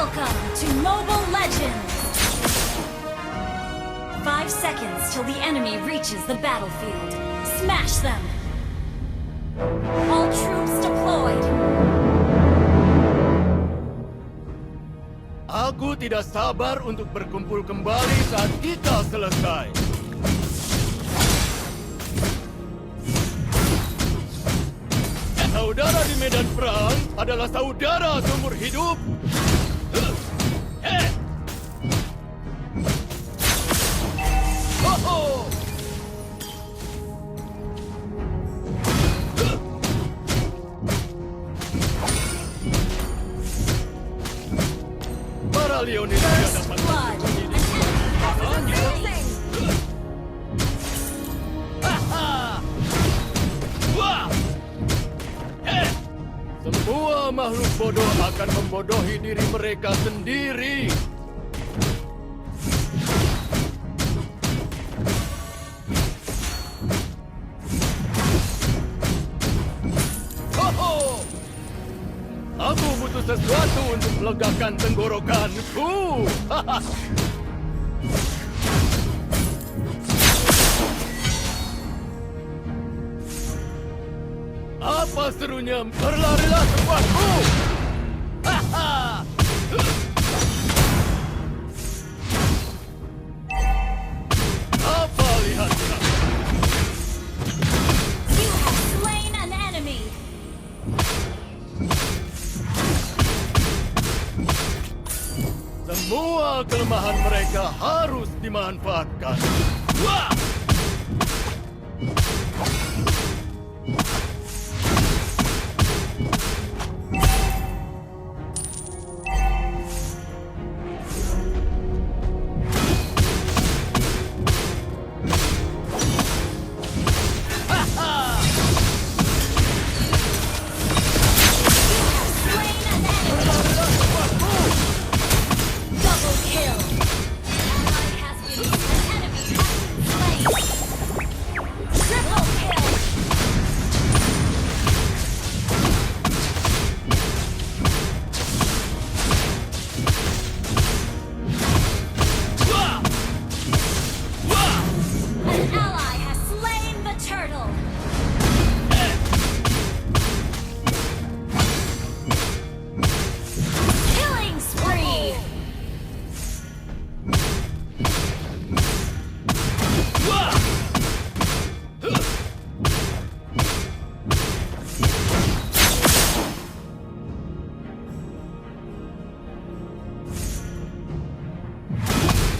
Welcome to Mobile Legends! 5 seconds till the enemy reaches the battlefield. Smash them! All troops deployed! Aku tidak sabar untuk berkumpul kembali saat kita selesai. Saudara di medan perang adalah saudara seumur hidup. Para Leonis tidak dapat semua makhluk bodoh akan membodohi diri mereka sendiri. Aku butuh sesuatu untuk melegakan tenggorokanku. Apa serunya? Berlarilah sekuatku! Apa lihatnya? You have slain an enemy! Semua kelemahan mereka harus dimanfaatkan. Wah!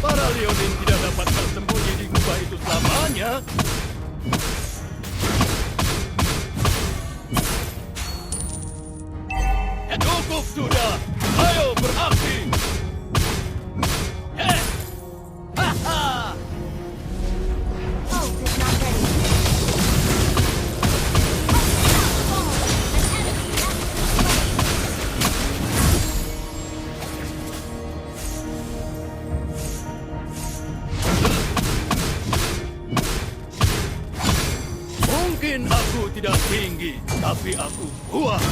Para Leonin tidak dapat bersembunyi di gubah itu selamanya. Cukup sudah! Ayo beraksi! Ult is not ready. An enemy has been slain. Mungkin aku tidak tinggi, tapi aku kuat.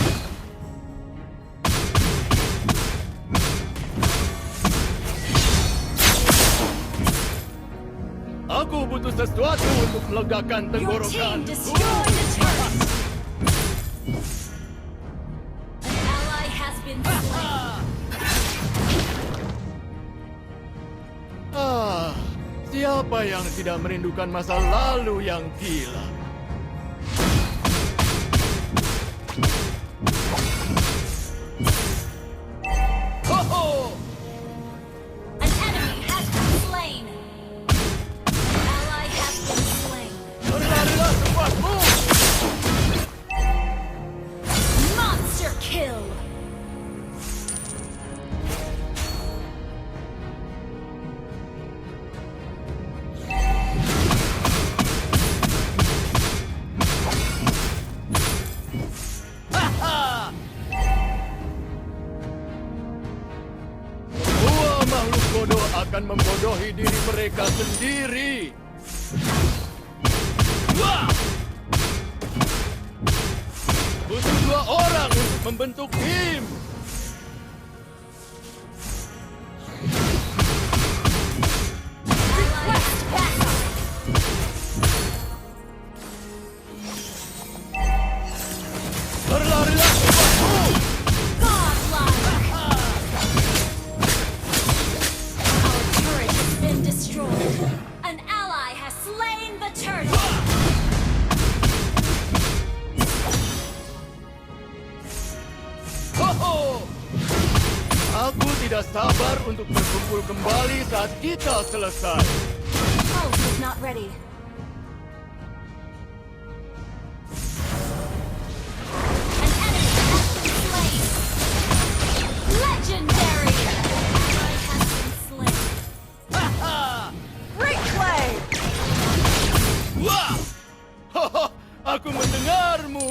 Aku butuh sesuatu untuk melegakan Your team tenggorokanku. destroyed the turret! An ally has been slain. Siapa yang tidak merindukan masa lalu yang gila? An enemy has been slain. An ally has been slain. Berlarilah sekuatmu! Monster kill! Semua makhluk bodoh akan membodohi diri mereka sendiri. Wah! Butuh 2 orang untuk membentuk tim. Aku tidak sabar untuk berkumpul kembali saat kita selesai. Pulse is not ready. An enemy has been slain. Legendary! Ally has been slain. Great play! Wah! Haha, aku mendengarmu.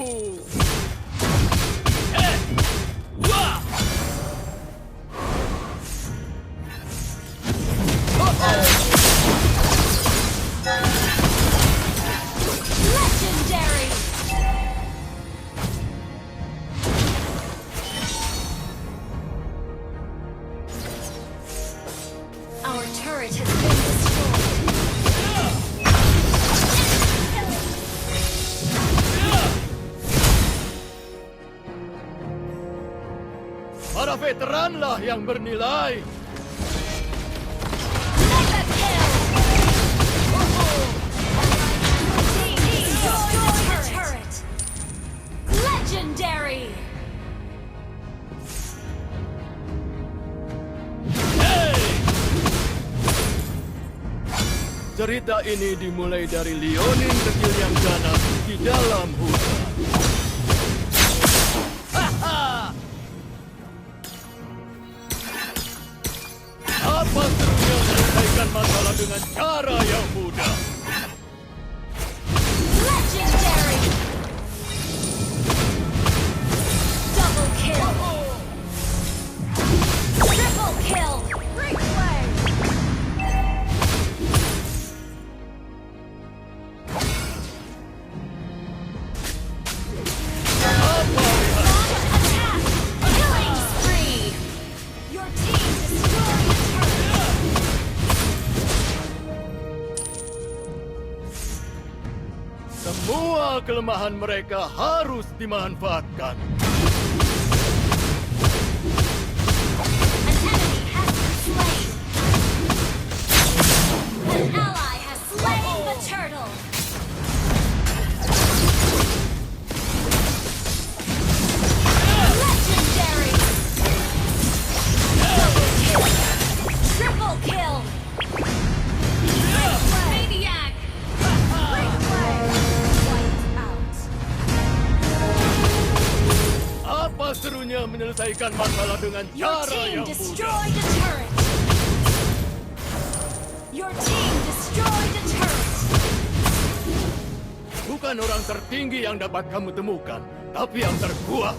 Wah! Legendary! Our turret has been destroyed. Para veteranlah yang bernilai. Mega kill! Destroy the turret! Legendary! Cerita ini dimulai dari Leonin kecil yang ganas di dalam hutan. Apa serunya menyelesaikan masalah dengan cara yang mudah? Legendary! Double kill! Triple kill! Great play! Attack! Killing spree! Your team destroyed the turret! Semua kelemahan mereka harus dimanfaatkan. An enemy has been slain! An ally has slain the turtle! Legendary! Double kill! Triple kill! Maniac! Great play! Wiped out. Apa serunya menyelesaikan masalah dengan Your cara team yang mudah? destroyed a turret! Your team destroyed a turret! Bukan orang tertinggi yang dapat kamu temukan, tapi yang terkuat.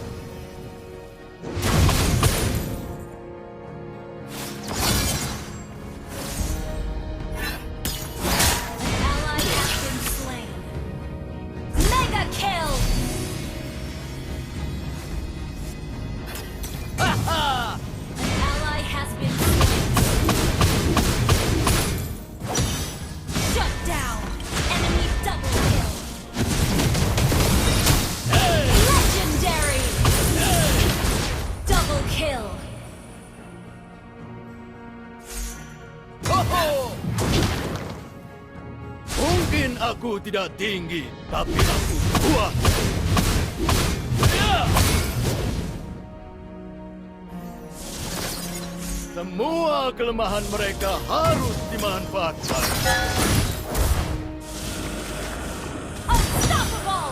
An ally has been slain. Mega kill! An ally has been slain. Shut down! Enemy double kill! Legendary! Double kill! Hoho! Mungkin aku tidak tinggi, tapi aku kuat. Ya! Semua kelemahan mereka harus dimanfaatkan. Unstoppable!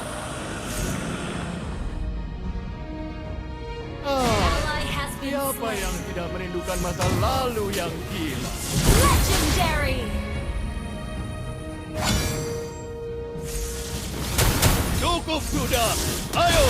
Ally has been Siapa slain. yang tidak merindukan masa lalu yang gila? Legendary! Cukup sudah! Ayo